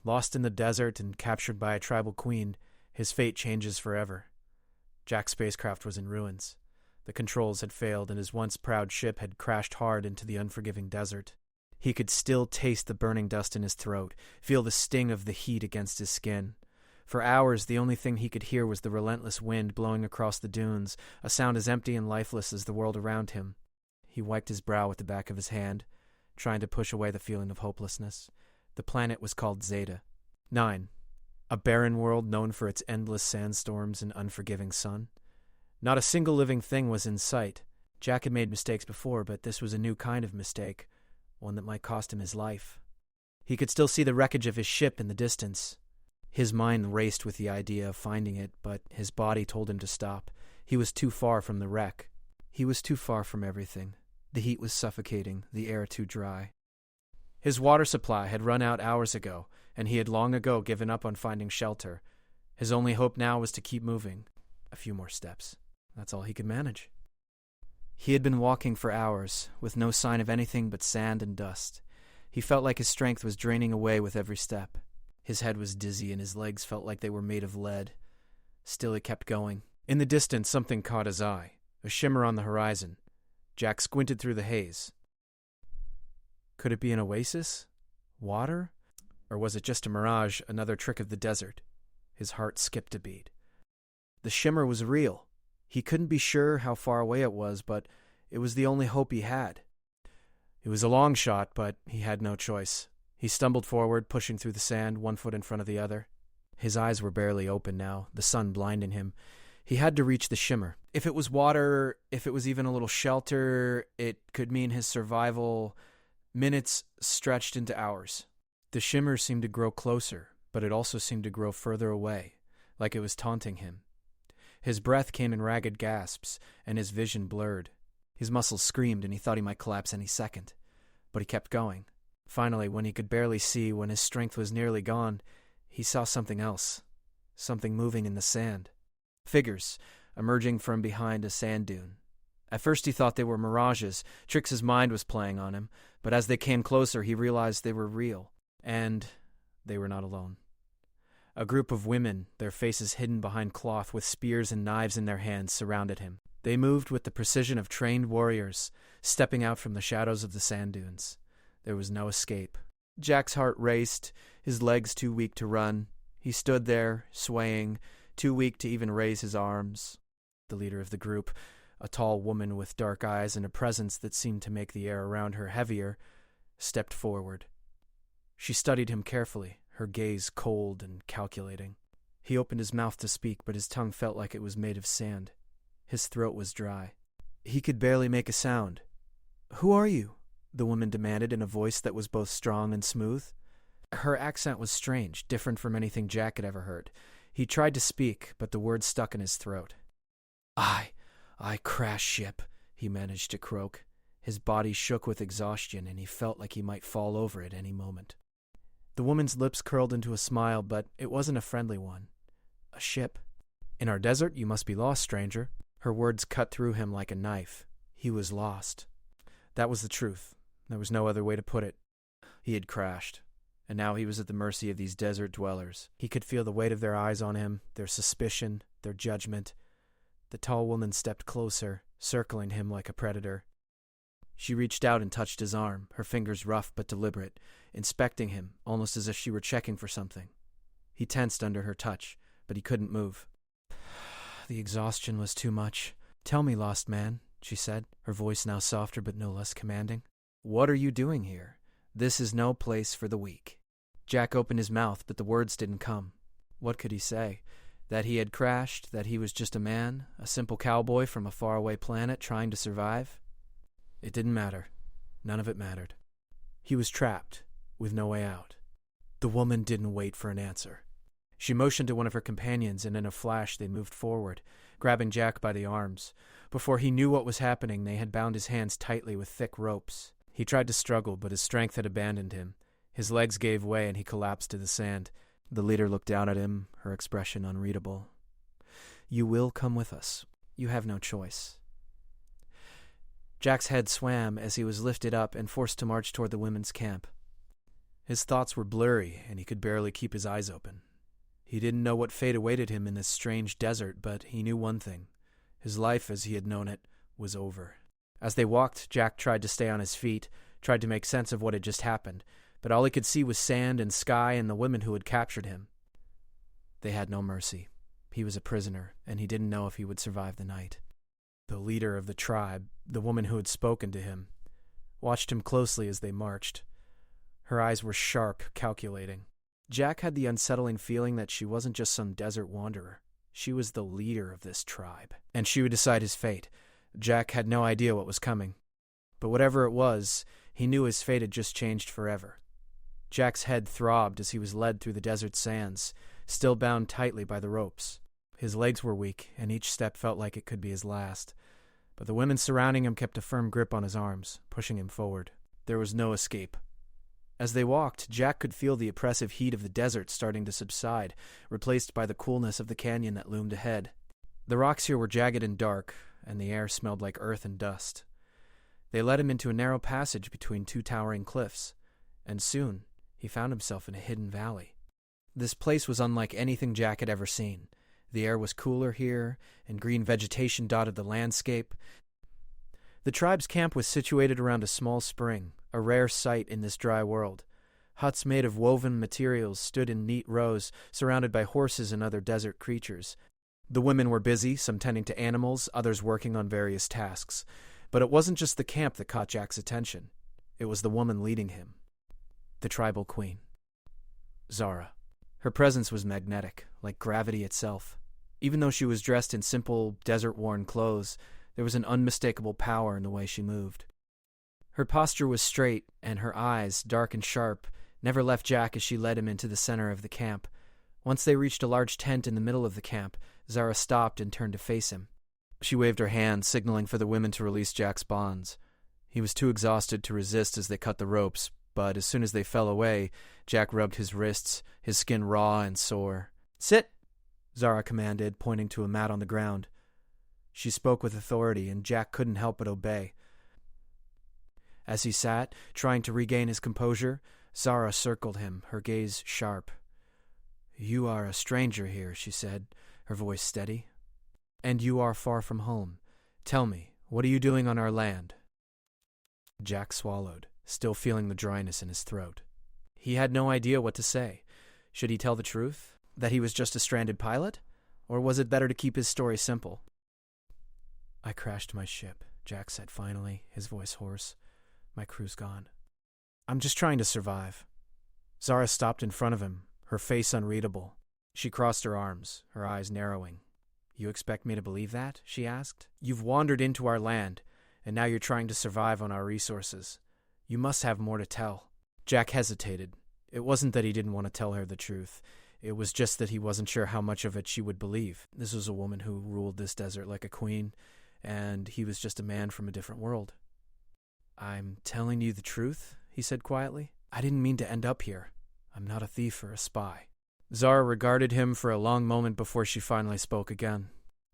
Lost in the desert and captured by a tribal queen, his fate changes forever. Jack's spacecraft was in ruins. The controls had failed, and his once proud ship had crashed hard into the unforgiving desert. He could still taste the burning dust in his throat, feel the sting of the heat against his skin. For hours, the only thing he could hear was the relentless wind blowing across the dunes, a sound as empty and lifeless as the world around him. He wiped his brow with the back of his hand, trying to push away the feeling of hopelessness. The planet was called Zeta. 9. A barren world known for its endless sandstorms and unforgiving sun. Not a single living thing was in sight. Jack had made mistakes before, but this was a new kind of mistake, one that might cost him his life. He could still see the wreckage of his ship in the distance. His mind raced with the idea of finding it, but his body told him to stop. He was too far from the wreck. He was too far from everything. The heat was suffocating, the air too dry. His water supply had run out hours ago, and he had long ago given up on finding shelter. His only hope now was to keep moving. A few more steps. That's all he could manage. He had been walking for hours, with no sign of anything but sand and dust. He felt like his strength was draining away with every step. His head was dizzy, and his legs felt like they were made of lead. Still he kept going. In the distance, something caught his eye. A shimmer on the horizon. Jack squinted through the haze. Could it be an oasis? Water? Or was it just a mirage, another trick of the desert? His heart skipped a beat. The shimmer was real. He couldn't be sure how far away it was, but it was the only hope he had. It was a long shot, but he had no choice. He stumbled forward, pushing through the sand, one foot in front of the other. His eyes were barely open now, the sun blinding him. He had to reach the shimmer. If it was water, if it was even a little shelter, it could mean his survival. Minutes stretched into hours. The shimmer seemed to grow closer, but it also seemed to grow further away, like it was taunting him. His breath came in ragged gasps, and his vision blurred. His muscles screamed, and he thought he might collapse any second. But he kept going. Finally, when he could barely see, when his strength was nearly gone, he saw something else. Something moving in the sand. Figures, emerging from behind a sand dune. At first he thought they were mirages, tricks his mind was playing on him, but as they came closer he realized they were real. And they were not alone. A group of women, their faces hidden behind cloth with spears and knives in their hands, surrounded him. They moved with the precision of trained warriors, stepping out from the shadows of the sand dunes. There was no escape. Jack's heart raced, his legs too weak to run. He stood there, swaying, too weak to even raise his arms. The leader of the group, a tall woman with dark eyes and a presence that seemed to make the air around her heavier, stepped forward. She studied him carefully, her gaze cold and calculating. He opened his mouth to speak, but his tongue felt like it was made of sand. His throat was dry. He could barely make a sound. "Who are you?" the woman demanded in a voice that was both strong and smooth. Her accent was strange, different from anything Jack had ever heard. He tried to speak, but the words stuck in his throat. I crashed ship," he managed to croak. His body shook with exhaustion, and he felt like he might fall over at any moment. The woman's lips curled into a smile, but it wasn't a friendly one. "A ship? In our desert, you must be lost, stranger." Her words cut through him like a knife. He was lost. That was the truth. There was no other way to put it. He had crashed, and now he was at the mercy of these desert dwellers. He could feel the weight of their eyes on him, their suspicion, their judgment. The tall woman stepped closer, circling him like a predator. She reached out and touched his arm, her fingers rough but deliberate, inspecting him, almost as if she were checking for something. He tensed under her touch, but he couldn't move. The exhaustion was too much. "Tell me, lost man," she said, her voice now softer but no less commanding. "What are you doing here? This is no place for the weak." Jack opened his mouth, but the words didn't come. What could he say? That he had crashed, that he was just a man, a simple cowboy from a faraway planet trying to survive? It didn't matter. None of it mattered. He was trapped, with no way out. The woman didn't wait for an answer. She motioned to one of her companions, and in a flash they moved forward, grabbing Jack by the arms. Before he knew what was happening, they had bound his hands tightly with thick ropes. He tried to struggle, but his strength had abandoned him. His legs gave way, and he collapsed to the sand. The leader looked down at him, her expression unreadable. "You will come with us. You have no choice." Jack's head swam as he was lifted up and forced to march toward the women's camp. His thoughts were blurry, and he could barely keep his eyes open. He didn't know what fate awaited him in this strange desert, but he knew one thing. His life, as he had known it, was over. As they walked, Jack tried to stay on his feet, tried to make sense of what had just happened, but all he could see was sand and sky and the women who had captured him. They had no mercy. He was a prisoner, and he didn't know if he would survive the night. The leader of the tribe, the woman who had spoken to him, watched him closely as they marched. Her eyes were sharp, calculating. Jack had the unsettling feeling that she wasn't just some desert wanderer. She was the leader of this tribe, and she would decide his fate. Jack had no idea what was coming. But whatever it was, he knew his fate had just changed forever. Jack's head throbbed as he was led through the desert sands, still bound tightly by the ropes. His legs were weak, and each step felt like it could be his last. But the women surrounding him kept a firm grip on his arms, pushing him forward. There was no escape. As they walked, Jack could feel the oppressive heat of the desert starting to subside, replaced by the coolness of the canyon that loomed ahead. The rocks here were jagged and dark, and the air smelled like earth and dust. They led him into a narrow passage between two towering cliffs, and soon he found himself in a hidden valley. This place was unlike anything Jack had ever seen. The air was cooler here, and green vegetation dotted the landscape. The tribe's camp was situated around a small spring, a rare sight in this dry world. Huts made of woven materials stood in neat rows, surrounded by horses and other desert creatures. The women were busy, some tending to animals, others working on various tasks. But it wasn't just the camp that caught Jack's attention. It was the woman leading him. The tribal queen. Zara. Her presence was magnetic, like gravity itself. Even though she was dressed in simple, desert-worn clothes, there was an unmistakable power in the way she moved. Her posture was straight, and her eyes, dark and sharp, never left Jack as she led him into the center of the camp. Once they reached a large tent in the middle of the camp, Zara stopped and turned to face him. She waved her hand, signaling for the women to release Jack's bonds. He was too exhausted to resist as they cut the ropes, but as soon as they fell away, Jack rubbed his wrists, his skin raw and sore. "Sit!" Zara commanded, pointing to a mat on the ground. She spoke with authority, and Jack couldn't help but obey. As he sat, trying to regain his composure, Zara circled him, her gaze sharp. "You are a stranger here," she said, her voice steady. "And you are far from home. Tell me, what are you doing on our land?" Jack swallowed, still feeling the dryness in his throat. He had no idea what to say. Should he tell the truth? That he was just a stranded pilot? Or was it better to keep his story simple? "I crashed my ship," Jack said finally, his voice hoarse. "My crew's gone. I'm just trying to survive." Zara stopped in front of him, her face unreadable. She crossed her arms, her eyes narrowing. "You expect me to believe that?" she asked. "You've wandered into our land, and now you're trying to survive on our resources. You must have more to tell." Jack hesitated. It wasn't that he didn't want to tell her the truth. It was just that he wasn't sure how much of it she would believe. This was a woman who ruled this desert like a queen, and he was just a man from a different world. "I'm telling you the truth," he said quietly. "I didn't mean to end up here. I'm not a thief or a spy." Zara regarded him for a long moment before she finally spoke again.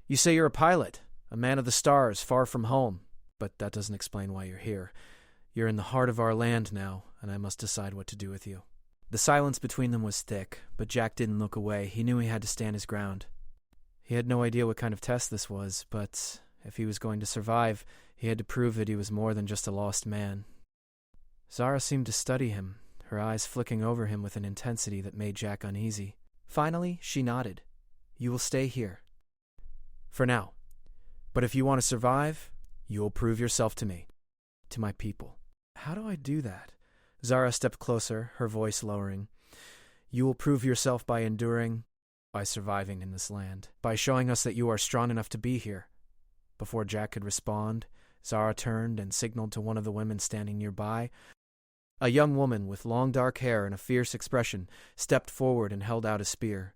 "You say you're a pilot, a man of the stars, far from home, but that doesn't explain why you're here. You're in the heart of our land now, and I must decide what to do with you." The silence between them was thick, but Jack didn't look away. He knew he had to stand his ground. He had no idea what kind of test this was, but if he was going to survive, he had to prove that he was more than just a lost man. Zara seemed to study him, her eyes flicking over him with an intensity that made Jack uneasy. Finally, she nodded. "You will stay here. For now. But if you want to survive, you will prove yourself to me. To my people." "How do I do that?" Zara stepped closer, her voice lowering. "You will prove yourself by enduring, by surviving in this land, by showing us that you are strong enough to be here." Before Jack could respond, Zara turned and signaled to one of the women standing nearby. A young woman with long dark hair and a fierce expression stepped forward and held out a spear.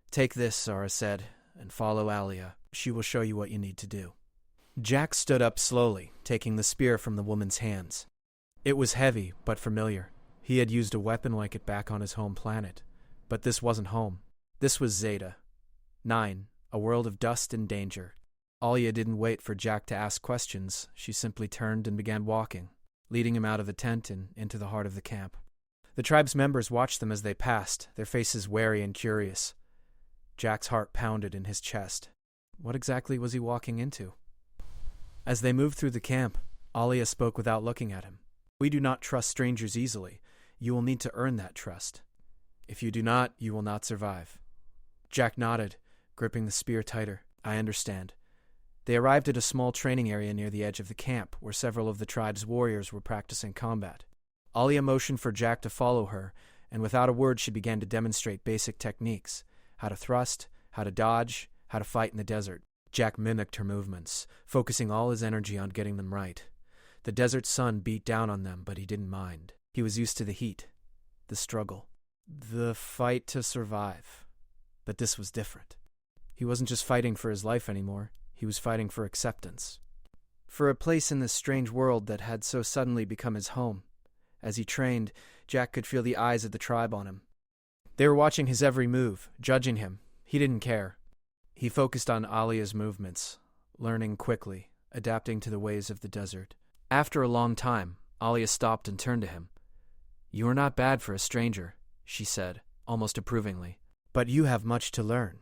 "Take this," Zara said, "and follow Alia. She will show you what you need to do." Jack stood up slowly, taking the spear from the woman's hands. It was heavy, but familiar. He had used a weapon like it back on his home planet. But this wasn't home. This was Zeta. 9, a world of dust and danger. Alia didn't wait for Jack to ask questions. She simply turned and began walking, leading him out of the tent and into the heart of the camp. The tribe's members watched them as they passed, their faces wary and curious. Jack's heart pounded in his chest. What exactly was he walking into? As they moved through the camp, Alia spoke without looking at him. We do not trust strangers easily. You will need to earn that trust. If you do not, you will not survive. Jack nodded, gripping the spear tighter. I understand. They arrived at a small training area near the edge of the camp, where several of the tribe's warriors were practicing combat. Alia motioned for Jack to follow her, and without a word she began to demonstrate basic techniques: how to thrust, how to dodge, how to fight in the desert. Jack mimicked her movements, focusing all his energy on getting them right. The desert sun beat down on them, but he didn't mind. He was used to the heat, the struggle, the fight to survive. But this was different. He wasn't just fighting for his life anymore. He was fighting for acceptance. For a place in this strange world that had so suddenly become his home. As he trained, Jack could feel the eyes of the tribe on him. They were watching his every move, judging him. He didn't care. He focused on Alia's movements, learning quickly, adapting to the ways of the desert. After a long time, Alia stopped and turned to him. You are not bad for a stranger, she said, almost approvingly. But you have much to learn.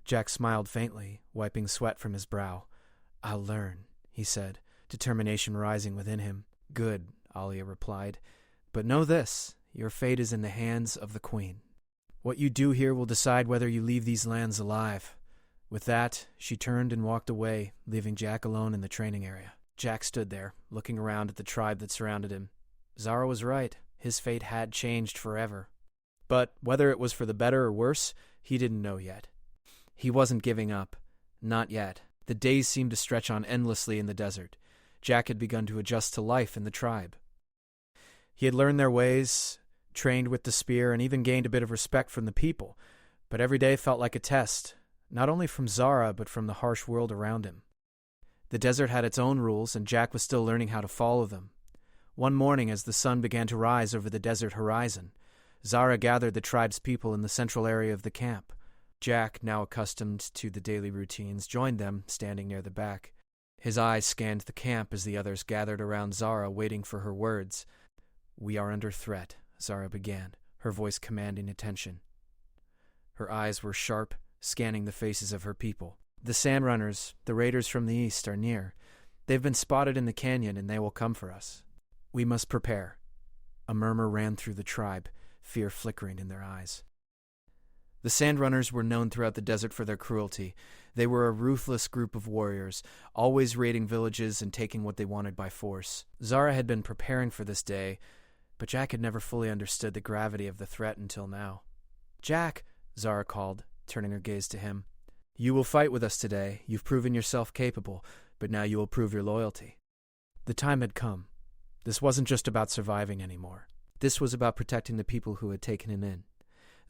Jack smiled faintly, wiping sweat from his brow. I'll learn, he said, determination rising within him. Good, Alia replied. But know this, your fate is in the hands of the queen. What you do here will decide whether you leave these lands alive. With that, she turned and walked away, leaving Jack alone in the training area. Jack stood there, looking around at the tribe that surrounded him. Zara was right. His fate had changed forever. But whether it was for the better or worse, he didn't know yet. He wasn't giving up. Not yet. The days seemed to stretch on endlessly in the desert. Jack had begun to adjust to life in the tribe. He had learned their ways, trained with the spear, and even gained a bit of respect from the people. But every day felt like a test, not only from Zara, but from the harsh world around him. The desert had its own rules, and Jack was still learning how to follow them. One morning, as the sun began to rise over the desert horizon, Zara gathered the tribe's people in the central area of the camp. Jack, now accustomed to the daily routines, joined them, standing near the back. His eyes scanned the camp as the others gathered around Zara, waiting for her words. We are under threat, Zara began, her voice commanding attention. Her eyes were sharp, scanning the faces of her people. The Sandrunners, the raiders from the east, are near. They've been spotted in the canyon, and they will come for us. We must prepare. A murmur ran through the tribe, fear flickering in their eyes. The Sandrunners were known throughout the desert for their cruelty. They were a ruthless group of warriors, always raiding villages and taking what they wanted by force. Zara had been preparing for this day, but Jack had never fully understood the gravity of the threat until now. Jack, Zara called, turning her gaze to him. You will fight with us today. You've proven yourself capable, but now you will prove your loyalty. The time had come. This wasn't just about surviving anymore. This was about protecting the people who had taken him in.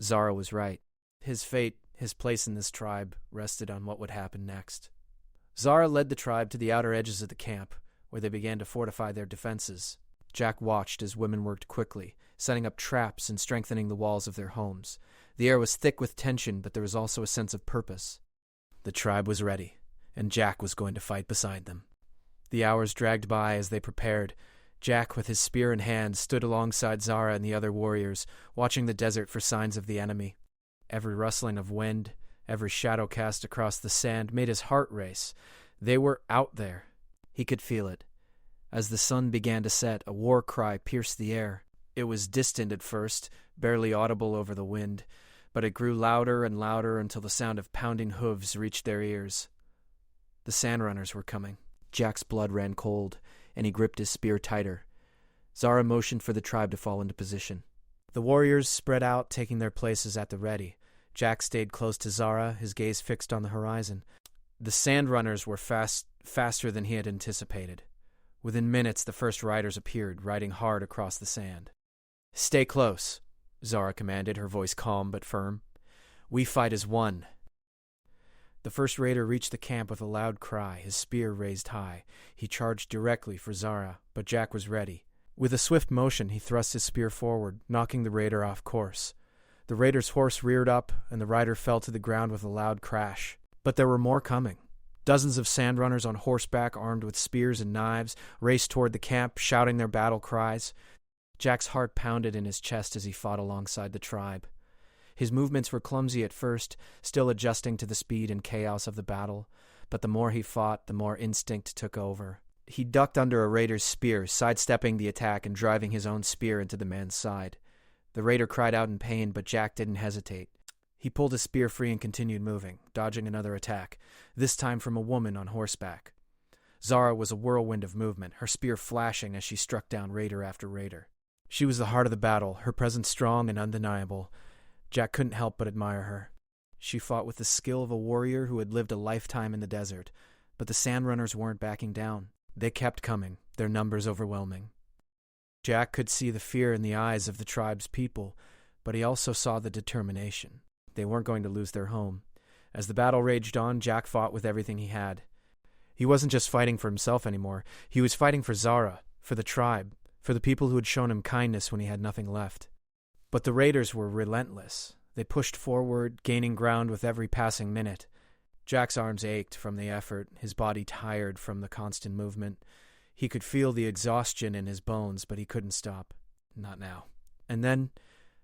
Zara was right. His fate, his place in this tribe, rested on what would happen next. Zara led the tribe to the outer edges of the camp, where they began to fortify their defenses. Jack watched as women worked quickly, setting up traps and strengthening the walls of their homes. The air was thick with tension, but there was also a sense of purpose. The tribe was ready, and Jack was going to fight beside them. The hours dragged by as they prepared. Jack, with his spear in hand, stood alongside Zara and the other warriors, watching the desert for signs of the enemy. Every rustling of wind, every shadow cast across the sand made his heart race. They were out there. He could feel it. As the sun began to set, a war cry pierced the air. It was distant at first, barely audible over the wind, but it grew louder and louder until the sound of pounding hooves reached their ears. The Sandrunners were coming. Jack's blood ran cold, and he gripped his spear tighter. Zara motioned for the tribe to fall into position. The warriors spread out, taking their places at the ready. Jack stayed close to Zara, his gaze fixed on the horizon. The Sandrunners were faster than he had anticipated. Within minutes, the first riders appeared, riding hard across the sand. Stay close, Zara commanded, her voice calm but firm. We fight as one. The first raider reached the camp with a loud cry, his spear raised high. He charged directly for Zara, but Jack was ready. With a swift motion, he thrust his spear forward, knocking the raider off course. The raider's horse reared up, and the rider fell to the ground with a loud crash. But there were more coming. Dozens of Sandrunners on horseback, armed with spears and knives, raced toward the camp, shouting their battle cries. Jack's heart pounded in his chest as he fought alongside the tribe. His movements were clumsy at first, still adjusting to the speed and chaos of the battle, but the more he fought, the more instinct took over. He ducked under a raider's spear, sidestepping the attack and driving his own spear into the man's side. The raider cried out in pain, but Jack didn't hesitate. He pulled his spear free and continued moving, dodging another attack, this time from a woman on horseback. Zara was a whirlwind of movement, her spear flashing as she struck down raider after raider. She was the heart of the battle, her presence strong and undeniable. Jack couldn't help but admire her. She fought with the skill of a warrior who had lived a lifetime in the desert, but the Sandrunners weren't backing down. They kept coming, their numbers overwhelming. Jack could see the fear in the eyes of the tribe's people, but he also saw the determination. They weren't going to lose their home. As the battle raged on, Jack fought with everything he had. He wasn't just fighting for himself anymore. He was fighting for Zara, for the tribe, for the people who had shown him kindness when he had nothing left. But the raiders were relentless. They pushed forward, gaining ground with every passing minute. Jack's arms ached from the effort, his body tired from the constant movement. He could feel the exhaustion in his bones, but he couldn't stop. Not now. And then,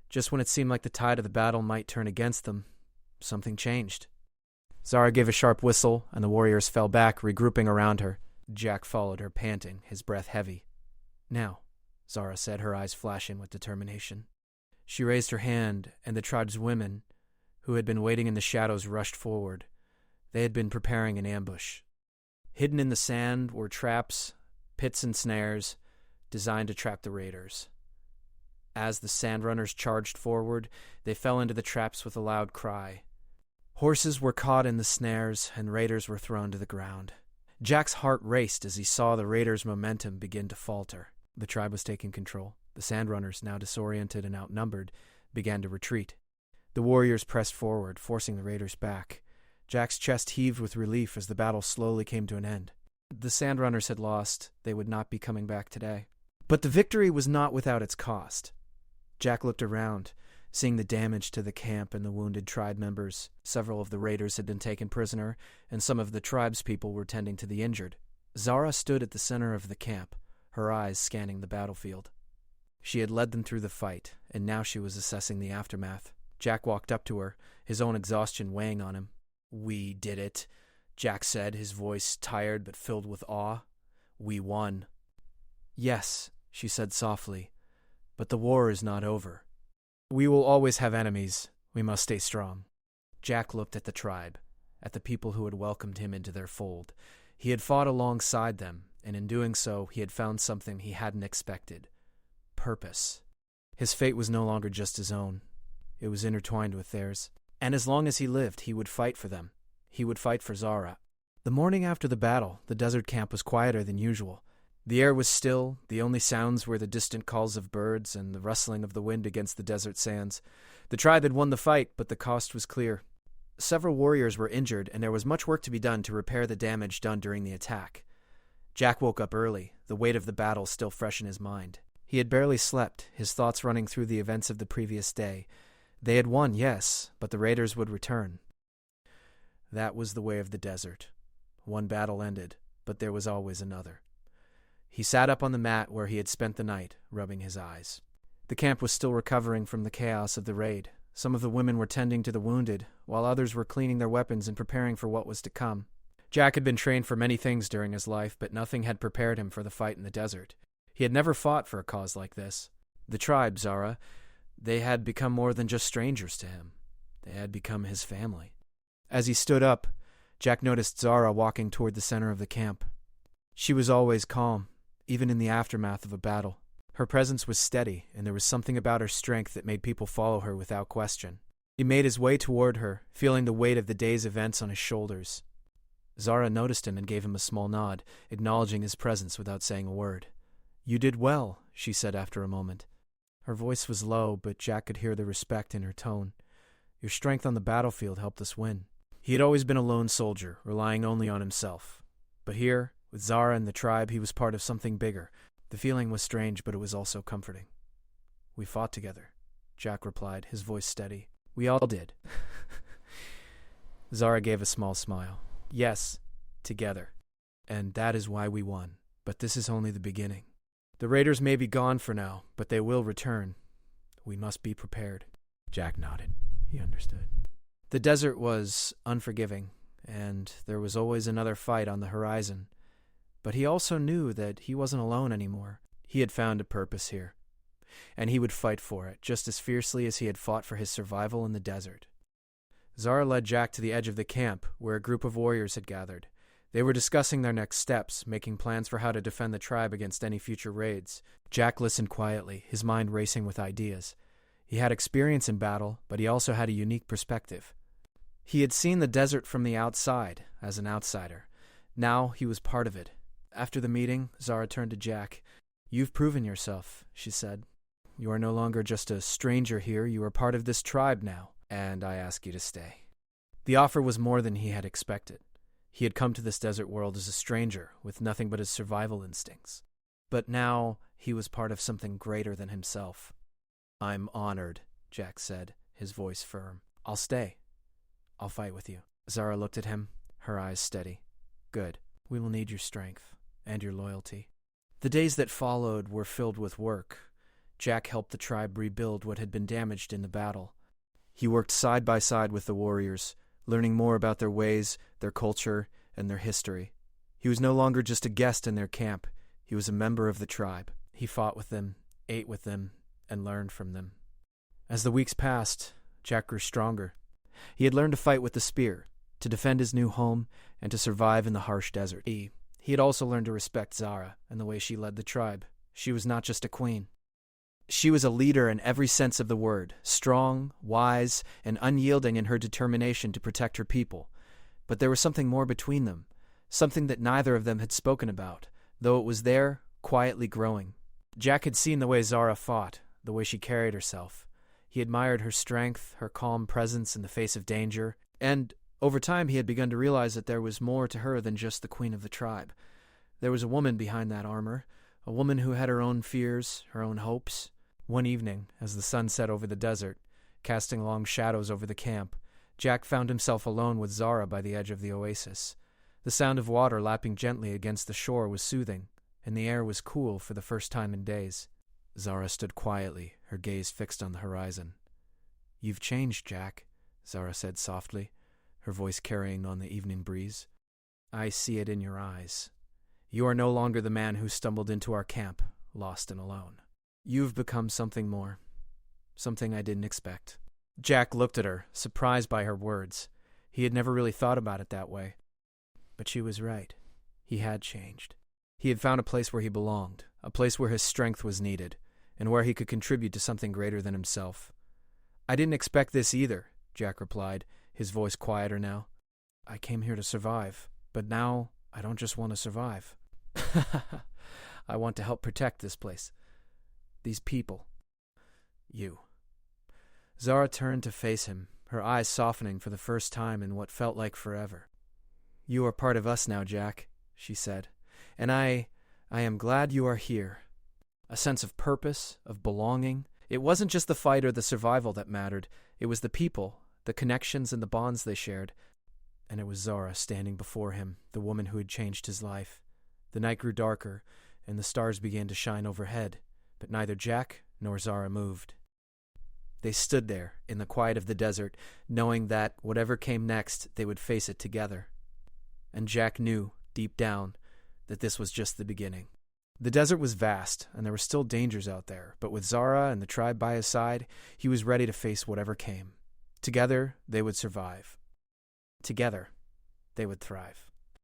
just when it seemed like the tide of the battle might turn against them, something changed. Zara gave a sharp whistle, and the warriors fell back, regrouping around her. Jack followed her, panting, his breath heavy. "Now," Zara said, her eyes flashing with determination. She raised her hand, and the tribe's women, who had been waiting in the shadows, rushed forward. They had been preparing an ambush. Hidden in the sand were traps, pits and snares, designed to trap the raiders. As the Sandrunners charged forward, they fell into the traps with a loud cry. Horses were caught in the snares, and raiders were thrown to the ground. Jack's heart raced as he saw the raiders' momentum begin to falter. The tribe was taking control. The Sandrunners, now disoriented and outnumbered, began to retreat. The warriors pressed forward, forcing the raiders back. Jack's chest heaved with relief as the battle slowly came to an end. The Sandrunners had lost. They would not be coming back today. But the victory was not without its cost. Jack looked around, seeing the damage to the camp and the wounded tribe members. Several of the raiders had been taken prisoner, and some of the tribe's people were tending to the injured. Zara stood at the center of the camp, her eyes scanning the battlefield. She had led them through the fight, and now she was assessing the aftermath. Jack walked up to her, his own exhaustion weighing on him. "We did it," Jack said, his voice tired but filled with awe. "We won." "Yes," she said softly, "but the war is not over. We will always have enemies. We must stay strong." Jack looked at the tribe, at the people who had welcomed him into their fold. He had fought alongside them, and in doing so, he had found something he hadn't expected. Purpose. His fate was no longer just his own. It was intertwined with theirs. And as long as he lived, he would fight for them. He would fight for Zara. The morning after the battle, the desert camp was quieter than usual. The air was still. The only sounds were the distant calls of birds and the rustling of the wind against the desert sands. The tribe had won the fight, but the cost was clear. Several warriors were injured, and there was much work to be done to repair the damage done during the attack. Jack woke up early, the weight of the battle still fresh in his mind. He had barely slept, his thoughts running through the events of the previous day. They had won, yes, but the raiders would return. That was the way of the desert. One battle ended, but there was always another. He sat up on the mat where he had spent the night, rubbing his eyes. The camp was still recovering from the chaos of the raid. Some of the women were tending to the wounded, while others were cleaning their weapons and preparing for what was to come. Jack had been trained for many things during his life, but nothing had prepared him for the fight in the desert. He had never fought for a cause like this. The tribe, Zara, they had become more than just strangers to him. They had become his family. As he stood up, Jack noticed Zara walking toward the center of the camp. She was always calm, even in the aftermath of a battle. Her presence was steady, and there was something about her strength that made people follow her without question. He made his way toward her, feeling the weight of the day's events on his shoulders. Zara noticed him and gave him a small nod, acknowledging his presence without saying a word. "You did well," she said after a moment. Her voice was low, but Jack could hear the respect in her tone. "Your strength on the battlefield helped us win." He had always been a lone soldier, relying only on himself. But here, with Zara and the tribe, he was part of something bigger. The feeling was strange, but it was also comforting. "We fought together," Jack replied, his voice steady. "We all did." Zara gave a small smile. "Yes, together. And that is why we won. But this is only the beginning." The raiders may be gone for now, but they will return. We must be prepared. Jack nodded. He understood. The desert was unforgiving, and there was always another fight on the horizon. But he also knew that he wasn't alone anymore. He had found a purpose here, and he would fight for it just as fiercely as he had fought for his survival in the desert. Zara led Jack to the edge of the camp, where a group of warriors had gathered. They were discussing their next steps, making plans for how to defend the tribe against any future raids. Jack listened quietly, his mind racing with ideas. He had experience in battle, but he also had a unique perspective. He had seen the desert from the outside, as an outsider. Now he was part of it. After the meeting, Zara turned to Jack. "You've proven yourself," she said. "You are no longer just a stranger here, you are part of this tribe now, and I ask you to stay." The offer was more than he had expected. He had come to this desert world as a stranger, with nothing but his survival instincts. But now he was part of something greater than himself. "I'm honored," Jack said, his voice firm. "I'll stay. I'll fight with you." Zara looked at him, her eyes steady. "Good. We will need your strength and your loyalty." The days that followed were filled with work. Jack helped the tribe rebuild what had been damaged in the battle. He worked side by side with the warriors, learning more about their ways, their culture, and their history. He was no longer just a guest in their camp. He was a member of the tribe. He fought with them, ate with them, and learned from them. As the weeks passed, Jack grew stronger. He had learned to fight with the spear, to defend his new home, and to survive in the harsh desert. He had also learned to respect Zara and the way she led the tribe. She was not just a queen. She was a leader in every sense of the word, strong, wise, and unyielding in her determination to protect her people. But there was something more between them, something that neither of them had spoken about, though it was there, quietly growing. Jack had seen the way Zara fought, the way she carried herself. He admired her strength, her calm presence in the face of danger, and over time he had begun to realize that there was more to her than just the queen of the tribe. There was a woman behind that armor, a woman who had her own fears, her own hopes. One evening, as the sun set over the desert, casting long shadows over the camp, Jack found himself alone with Zara by the edge of the oasis. The sound of water lapping gently against the shore was soothing, and the air was cool for the first time in days. Zara stood quietly, her gaze fixed on the horizon. "You've changed, Jack," Zara said softly, her voice carrying on the evening breeze. "I see it in your eyes. You are no longer the man who stumbled into our camp, lost and alone. You've become something more, something I didn't expect." Jack looked at her, surprised by her words. He had never really thought about it that way. But she was right. He had changed. He had found a place where he belonged, a place where his strength was needed, and where he could contribute to something greater than himself. "I didn't expect this either," Jack replied, his voice quieter now. "I came here to survive, but now I don't just want to survive. I want to help protect this place. These people. You." Zara turned to face him, her eyes softening for the first time in what felt like forever. "You are part of us now, Jack," she said, "and I am glad you are here." A sense of purpose, of belonging. It wasn't just the fight or the survival that mattered. It was the people, the connections and the bonds they shared. And it was Zara standing before him, the woman who had changed his life. The night grew darker, and the stars began to shine overhead, but neither Jack nor Zara moved. They stood there, in the quiet of the desert, knowing that whatever came next, they would face it together. And Jack knew, deep down, that this was just the beginning. The desert was vast, and there were still dangers out there, but with Zara and the tribe by his side, he was ready to face whatever came. Together, they would survive. Together, they would thrive.